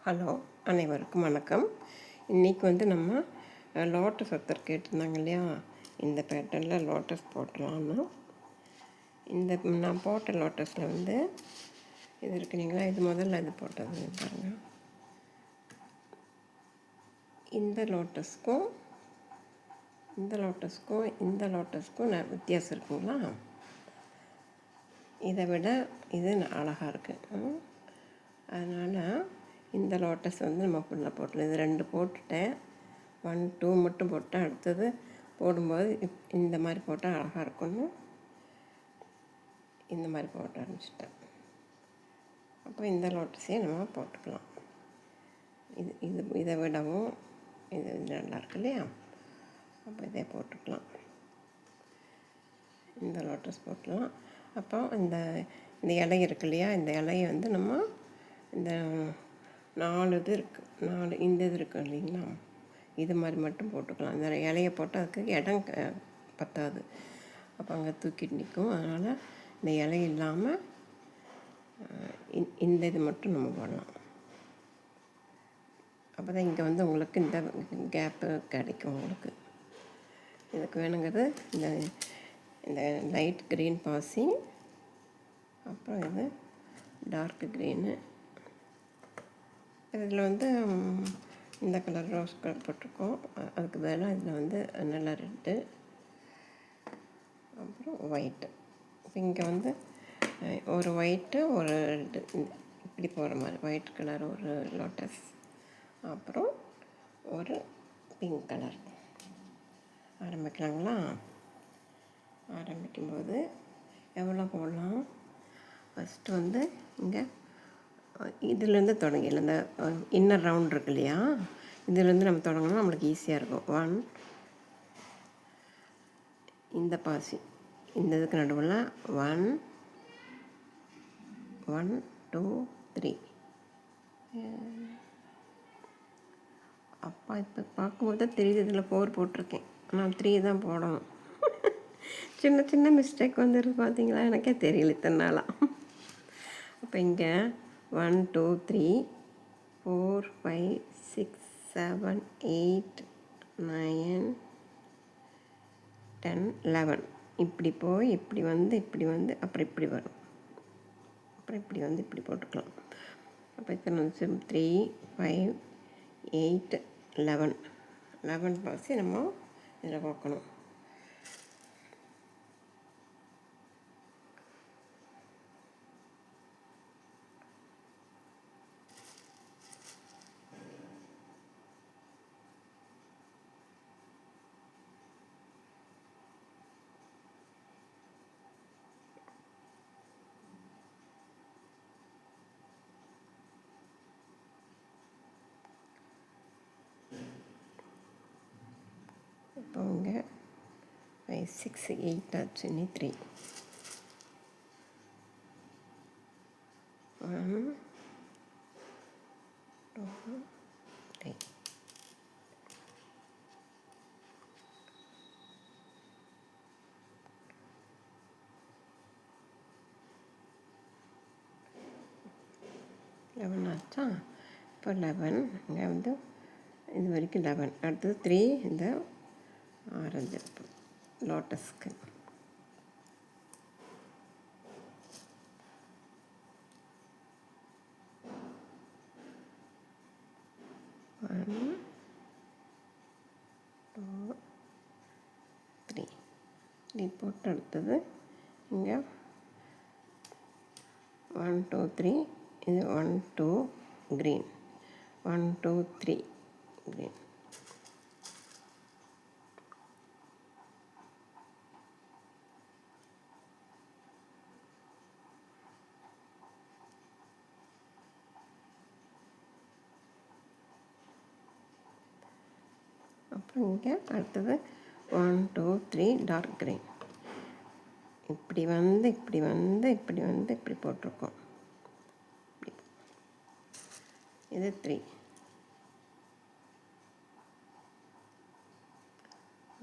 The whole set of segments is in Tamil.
ஹலோ, அனைவருக்கும் வணக்கம். இன்றைக்கி நம்ம லோட்டஸ் ஒருத்தர் கேட்டிருந்தாங்க இல்லையா, இந்த பேட்டர்னில் லோட்டஸ் போட்டலான்னு. நான் போட்ட லோட்டஸில் இது இருக்கு இல்லைங்களா, இது முதல்ல இது போட்டது பாருங்கள். இந்த லோட்டஸ்க்கும் வித்தியாசம் இருக்குங்களா? இதை விட இது அழகாக இருக்குது. அதனால் இந்த லோட்டஸ் நம்ம ஃபுல்லாக போட்டலாம். இது 2 போட்டுட்டேன். 1 2 மட்டும் போட்டேன். அடுத்தது போடும்போது இந்த மாதிரி போட்டால் அழகாக இருக்கும்னு இந்த மாதிரி போட்ட ஆரம்பிச்சிட்டேன். அப்போ இந்த லோட்டஸையும் நம்ம போட்டுக்கலாம். இதை விடவும் இது நல்லா இருக்கு இல்லையா? அப்போ இதே போட்டுக்கலாம். இந்த லோட்டஸ் போட்டுக்கலாம். அப்போ இந்த இலை இருக்கு இல்லையா, இந்த இலையை நம்ம இந்த 4 இது இருக்குது, 4 இந்த இது இருக்குது இல்லைங்களா, இது மாதிரி மட்டும் போட்டுக்கலாம். இந்த இலையை போட்டால் அதுக்கு இடம் பத்தாது, அப்போ அங்கே தூக்கிட்டு நிற்கும். அதனால் இந்த இலை இல்லாமல் இந்த இது மட்டும் நம்ம போடலாம். அப்போ தான் இங்கே உங்களுக்கு இந்த கேப்பு கிடைக்கும். உங்களுக்கு இதுக்கு வேணுங்கிறது இந்த லைட் க்ரீன் பாசி, அப்புறம் இது டார்க் க்ரீனு. இதில் இந்த கலர் ரோஸ் கலர் போட்டிருக்கோம். அதுக்கு பதிலாக இதில் நல்லா ரெட்டு, அப்புறம் ஒயிட்டு. இப்போ இங்கே ஒரு ஒயிட்டு ஒரு ரெட்டு இப்படி போகிற மாதிரி ஒயிட் கலர் ஒரு லோட்டஸ், அப்புறம் ஒரு பிங்க் கலர். ஆரம்பிக்கலாங்களா? ஆரம்பிக்கும்போது எவ்வளோ போடலாம்? ஃபஸ்ட்டு இங்கே இதிலேருந்து தொடங்கிடலாம். இந்த இன்னர் ரவுண்ட் இருக்கு இல்லையா, இதிலேருந்து நம்ம தொடங்கினா நம்மளுக்கு ஈஸியாக இருக்கும். 1 இந்த பாசி இந்த இதுக்கு நடுவில் 1 1 2 3. அப்பா இப்போ பார்க்கும்போது தெரியுது இதில் 4 போட்டிருக்கேன், ஆனால் 3 தான் போடணும். சின்ன சின்ன மிஸ்டேக் வந்துருக்கு பார்த்தீங்களா? எனக்கே தெரியல இத்தனை நாளாக. அப்போ இங்கே 1 2 3 4 5 6 7 8 9 10 11 இப்படி போய் இப்படி அப்புறம் இப்படி வரும். அப்புறம் இப்படி போட்டுக்கலாம். அப்போ இத்தனை 3 5 8 11 பாசி நம்ம இதில் பார்க்கணும். இப்போ இங்கே 5 6 8 ஆச்சு, இனி 3 1 2 3. லெவன் ஆச்சா? இப்போ 11 இங்கே இது வரைக்கும் 11. அடுத்தது 3 இந்த ஆரஞ்சு லோட்டஸ்க்கு. ஒன் 2 3 இப்படி போட்டு அடுத்தது இங்கே 1 2 3 இது 1 2 க்ரீன் 1 2 3 க்ரீன். அப்புறம் இங்கே அடுத்தது 1 2 3 டார்க் க்ரீன். இப்படி இப்படி போட்டிருக்கோம். இது 3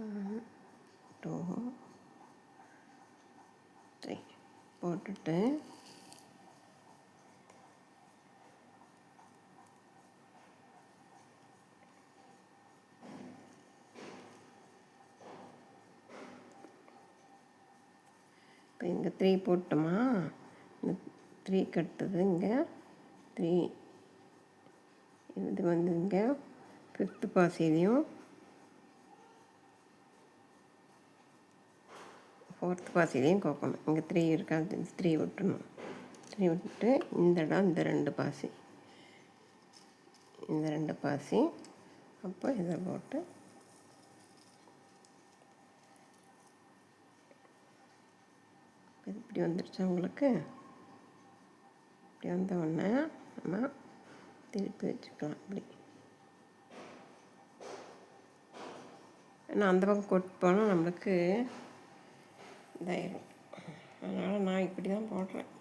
1 2 3 போட்டுட்டு இப்போ இங்கே 3 போட்டோமா, இந்த 3க்கு அடுத்தது இங்கே 3, இது வந்து இங்கே 5th பாசிலையும் 4th பாசிலையும் கோக்கணும். இங்கே 3 இருக்கா, 3 விட்டுணும். 3 விட்டுட்டு இந்த இடம் இந்த 2 பாசி, இந்த 2 பாசி, அப்போ இதை போட்டு இப்படி வந்துடுச்சா உங்களுக்கு. இப்படி வந்த உடனே நம்ம திருப்பி வச்சுக்கலாம். இப்படி ஏன்னா அந்த பக்கம் கொட்டு போனால் நம்மளுக்கு இதாயிடும். அதனால் நான் இப்படி தான் போடுறேன்,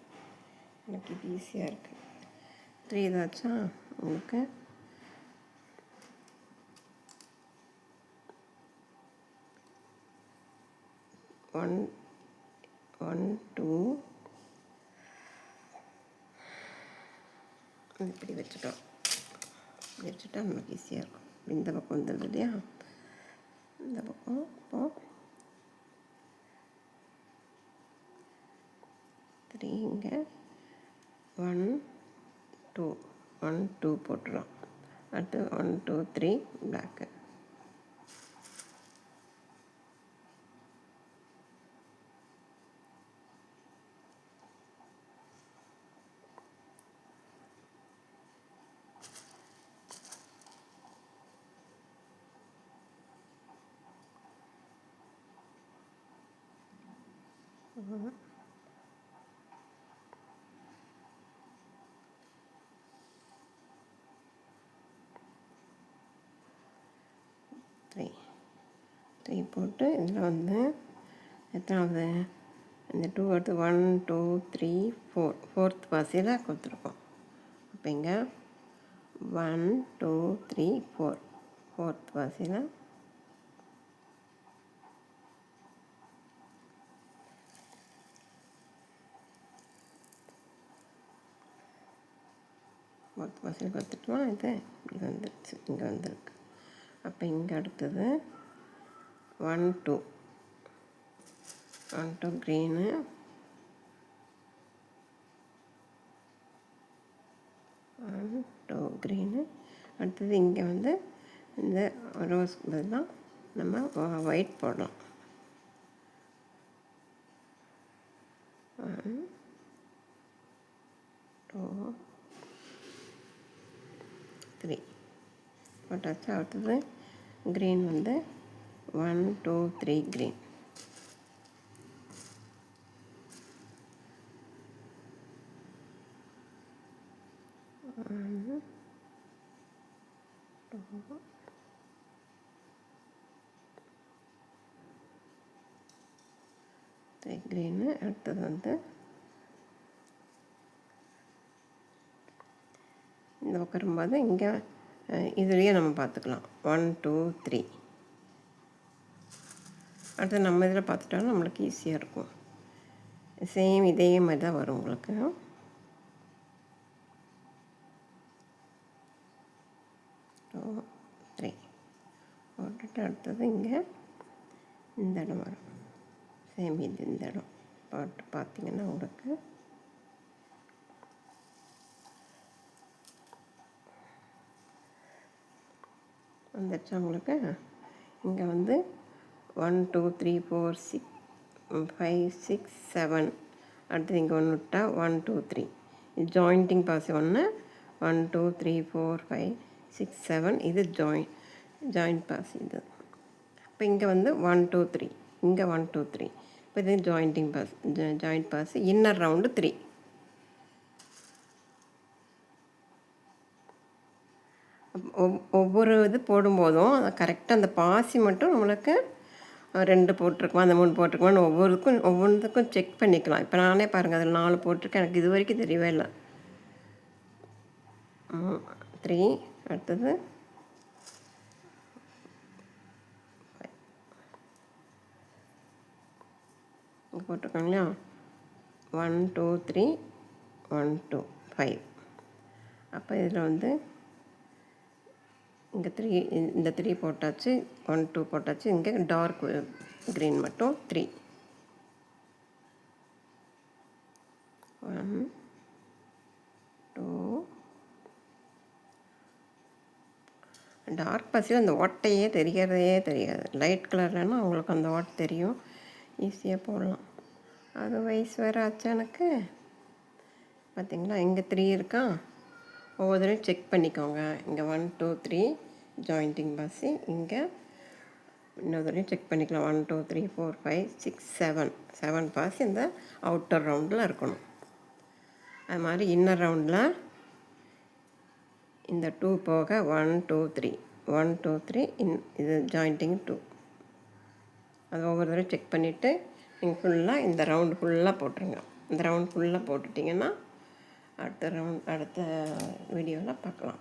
எனக்கு இது ஈஸியாக இருக்குது. 3 இதாச்சா உங்களுக்கு. ஒன் 2 இப்படி வச்சுட்டோம். வச்சுட்டா நமக்கு ஈஸியாக இருக்கும். இந்த பக்கம் வந்துடுது இல்லையா, இந்த பக்கம். இப்போது 3 இங்கே 1 2 போட்டுடலாம். அடுத்து 1 2 3 பிளாக்கு. த்ரீ போட்டு இதில் வந்து எத்தனாவது, இந்த 2 அடுத்து 1 2 3 4 4th பாசியில் கொடுத்துருக்கோம். அப்போ இங்கே 1 2 3 4 4th பாசியில் கொடுத்துட்டோம். இது இப்படி வந்துடுச்சு, இங்கே வந்துருக்கு. அப்போ இங்கே அடுத்தது 1 2 க்ரீனு, 1 2 க்ரீனு. அடுத்தது இங்கே வந்து இந்த ரோஸ் பதிலாக நம்ம ஒயிட் போடலாம். 1 2 3 போட்டாச்சு. அடுத்தது க்ரீன் வந்து 1 2 3 க்ரீன். க்ரீனு. அடுத்தது வந்து இந்த உட்காரும்போது இங்கே இதுலேயே நம்ம பார்த்துக்கலாம் 1 2 3. அடுத்து நம்ம இதில் பார்த்துட்டோம்னா நம்மளுக்கு ஈஸியாக இருக்கும். சேம் இதே மாதிரி தான் வரும் உங்களுக்கு. 2 3 போட்டுட்டு அடுத்தது இங்கே இந்த இடம் வரும். சேம் இது இந்த இடம் போட்டு பார்த்தீங்கன்னா உங்களுக்கு வந்துடுச்சு. உங்களுக்கு இங்கே வந்து 1 2 3 4 6 5 6 7. அடுத்து இங்கே ஒன்று விட்டா 1 2 3. இது ஜாயிண்டிங் பாசி ஒன்று. 1 2 3 4 5 6 7. இது ஜாயிண்ட் பாசி இது. இப்போ இங்கே வந்து 1 2 3, இங்கே 1 2 3. இப்போ இது ஜாயிண்டிங் பாசி, ஜாயிண்ட் பாசி. Inner round 3. ஒவ்வொரு இது போடும்போதும் கரெக்டாக அந்த பாசி மட்டும் நம்மளுக்கு 2 போட்டிருக்குமா, அந்த 3 போட்டிருக்குமான்னு ஒவ்வொன்றுக்கும் செக் பண்ணிக்கலாம். இப்போ நானே பாருங்கள் அதில் 4 போட்டிருக்கேன், எனக்கு இது வரைக்கும் தெரியவே இல்லை. 3. அடுத்தது இங்கே போட்டிருக்காங்க இல்லையா, 1 2 3 1 2 5. அப்போ இதில் வந்து இங்கே 3, இந்த 3 போட்டாச்சு, 1 2 போட்டாச்சு. இங்கே டார்க் க்ரீன் மட்டும் 3. டார்க் பாசியில் அந்த ஓட்டையே தெரிகிறதே தெரியாது. லைட் கலர்லன்னா உங்களுக்கு அந்த ஓட்டை தெரியும், ஈஸியாக போடலாம். அது வயசு வேறு ஆச்சு எனக்கு. பார்த்திங்களா, இங்கே 3 இருக்கா. ஒவ்வொரு தடவையும் செக் பண்ணிக்கோங்க. இங்கே 1 2 3 ஜாயிண்டிங் பாசி. இங்கே இன்னொரு தடவையும் செக் பண்ணிக்கலாம். 1 2 3 4 5 6 7 பாசி இந்த அவுட்டர் ரவுண்டில் இருக்கணும். அது மாதிரி இன்னர் ரவுண்டில் இந்த 2 போக 1 2 3 1 2 3 இது ஜாயிண்டிங் 2. அது ஒவ்வொரு தடவை செக் பண்ணிவிட்டு நீங்கள் ஃபுல்லாக இந்த ரவுண்டு ஃபுல்லாக போட்டுருங்க. இந்த ரவுண்ட் ஃபுல்லாக போட்டுட்டிங்கன்னா அடுத்த வீடியோவில் பார்க்கலாம்.